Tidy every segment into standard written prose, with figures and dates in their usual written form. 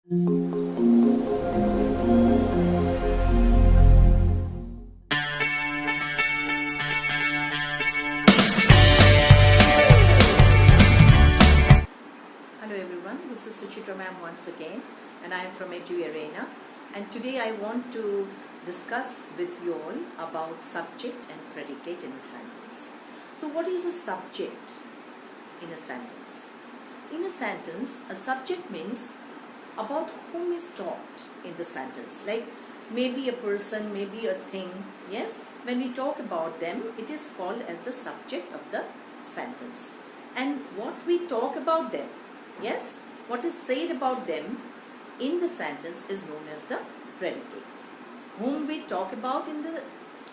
Hello everyone, this is Suchitra ma'am once again, and I am from Edu Arena, and today I want to discuss with you all about subject and predicate in a sentence. So what is a subject in a sentence? In a sentence, a subject means about whom is talked in the sentence, like maybe a person, maybe a thing. Yes, when we talk about them, it is called as the subject of the sentence. And what we talk about them, yes, what is said about them in the sentence is known as the predicate. Whom we talk about in the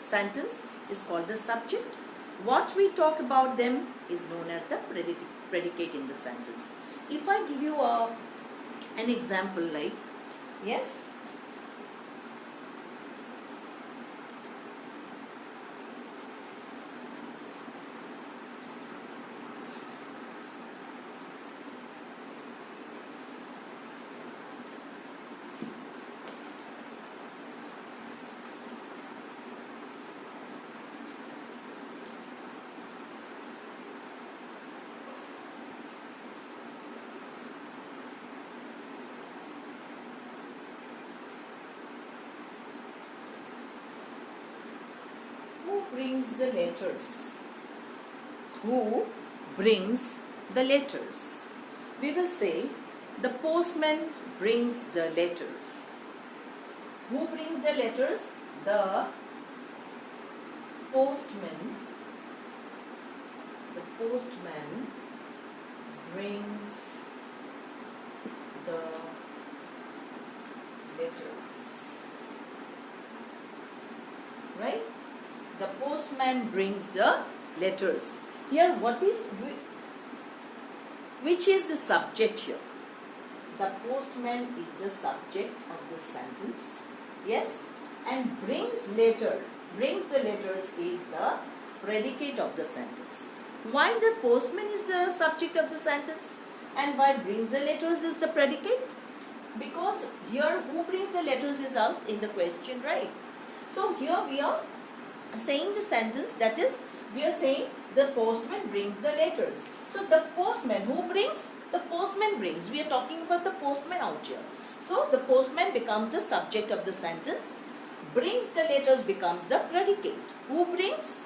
sentence is called the subject. What we talk about them is known as the predicate in the sentence. If I give you an example, like, yes, who brings the letters? Who brings the letters? We will say the postman brings the letters. Who brings the letters? The postman. The postman brings the letters. Right? The postman brings the letters. Here, which is the subject here? The postman is the subject of the sentence. Yes? And brings the letters is the predicate of the sentence. Why the postman is the subject of the sentence and why brings the letters is the predicate? Because here who brings the letters is asked in the question, right? So here we are saying the sentence, that is, we are saying the postman brings the letters. So the postman, who brings? The postman brings. We are talking about the postman out here. So the postman becomes the subject of the sentence. Brings the letters becomes the predicate. Who brings?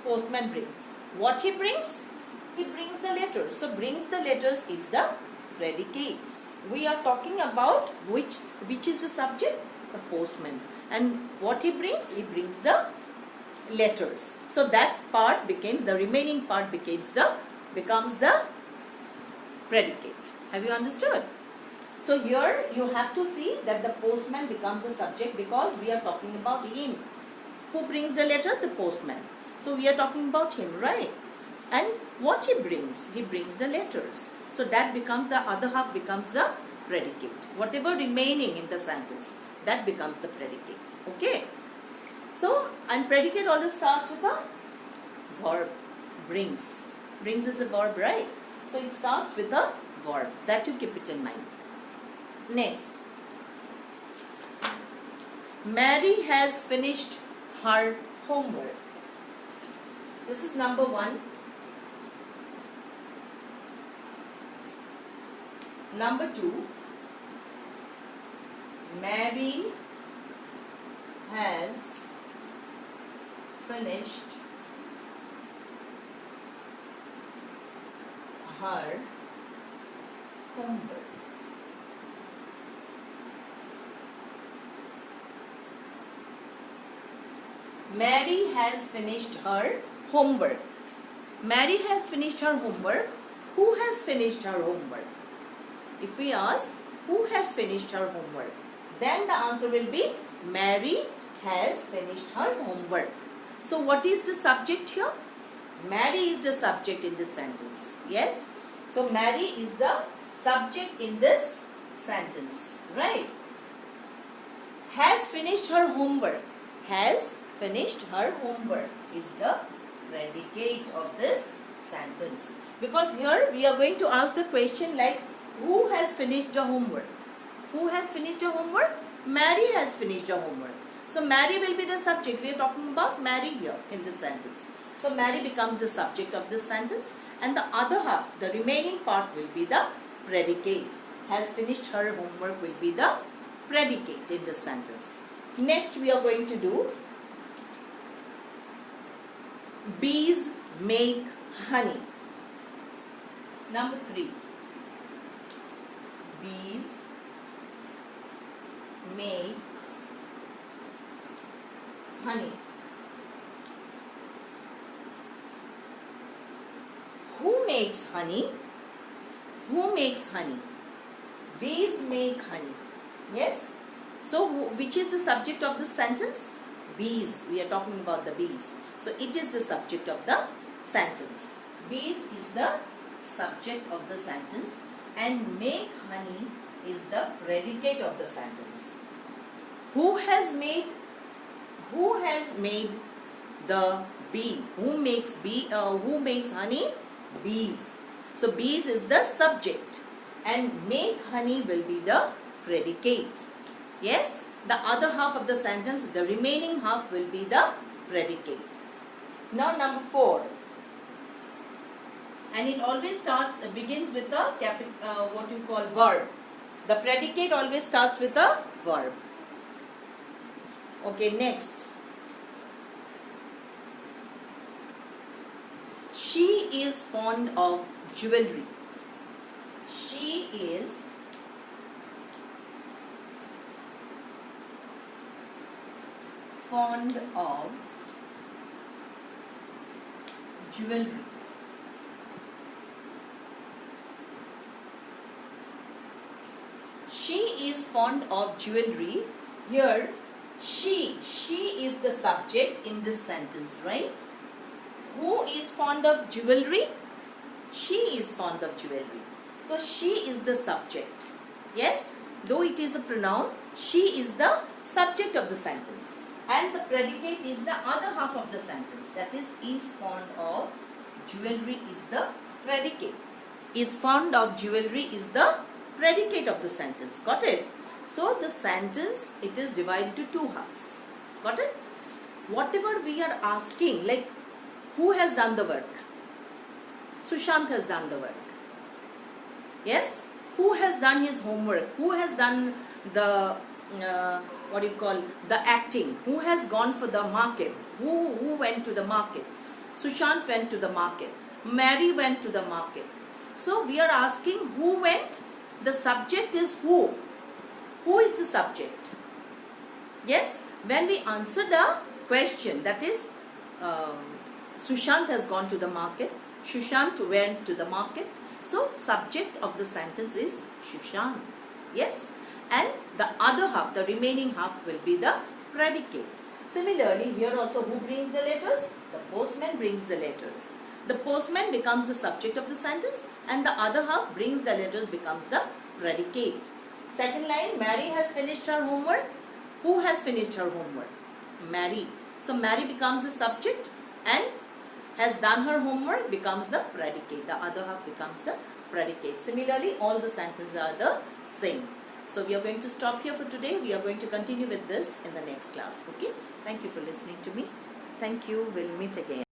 Postman brings. What he brings? He brings the letters. So brings the letters is the predicate. We are talking about which is the subject? The postman. And what he brings? He brings the letters. So that part becomes the remaining part becomes the predicate. Have you understood? So here you have to see that the postman becomes the subject because we are talking about him. Who brings the letters? The postman. So we are talking about him, right? And what he brings? He brings the letters. So that becomes the other half becomes the predicate. Whatever remaining in the sentence, that becomes the predicate. Okay? So, and predicate always starts with a verb. Brings. Brings is a verb, right? So it starts with a verb. That you keep it in mind. Next. Mary has finished her homework. This is number 1. Number 2. Mary has finished her homework. Mary has finished her homework. Mary has finished her homework. Who has finished her homework? If we ask, who has finished her homework? Then the answer will be Mary has finished her homework. So what is the subject here? Mary is the subject in this sentence. Yes? So Mary is the subject in this sentence. Right? Has finished her homework. Has finished her homework is the predicate of this sentence. Because here we are going to ask the question like, who has finished the homework? Who has finished her homework? Mary has finished her homework. So Mary will be the subject. We are talking about Mary here in this sentence. So Mary becomes the subject of this sentence, and the other half, the remaining part, will be the predicate. Has finished her homework will be the predicate in this sentence. Next we are going to do bees make honey. Number 3. Bees make honey. Who makes honey? Who makes honey? Bees make honey. Yes? So, which is the subject of this sentence? Bees. We are talking about the bees. So, it is the subject of the sentence. Bees is the subject of the sentence, and make honey is the predicate of the sentence. Who has made the bee? Who makes honey? Bees. So bees is the subject, and make honey will be the predicate. Yes, the other half of the sentence, the remaining half, will be the predicate. Now number 4, and it always begins with a what you call verb. The predicate always starts with a verb. Okay, next. She is fond of jewelry. She is fond of jewelry. She is fond of jewelry. Here, she is the subject in this sentence, right? Who is fond of jewelry? She is fond of jewelry. So she is the subject. Yes, though it is a pronoun, she is the subject of the sentence, and the predicate is the other half of the sentence. That is fond of jewelry is the predicate. Is fond of jewelry is the predicate of the sentence. Got it? So the sentence, it is divided to 2 halves. Got it? Whatever we are asking, like who has done the work? Sushant has done the work. Yes? Who has done his homework? Who has done the the acting? Who has gone for the market? Who went to the market? Sushant went to the market. Mary went to the market. So we are asking who went? The subject is who. Who is the subject? Yes? When we answer the question, that is Sushant has gone to the market. Sushant went to the market. So subject of the sentence is Sushant. Yes? And the other half, the remaining half, will be the predicate. Similarly, here also who brings the letters? The postman brings the letters. The postman becomes the subject of the sentence, and the other half, brings the letters, becomes the predicate. Second line, Mary has finished her homework. Who has finished her homework? Mary. So Mary becomes the subject, and has done her homework becomes the predicate. The other half becomes the predicate. Similarly, all the sentences are the same. So we are going to stop here for today. We are going to continue with this in the next class. Okay. Thank you for listening to me. Thank you. We'll meet again.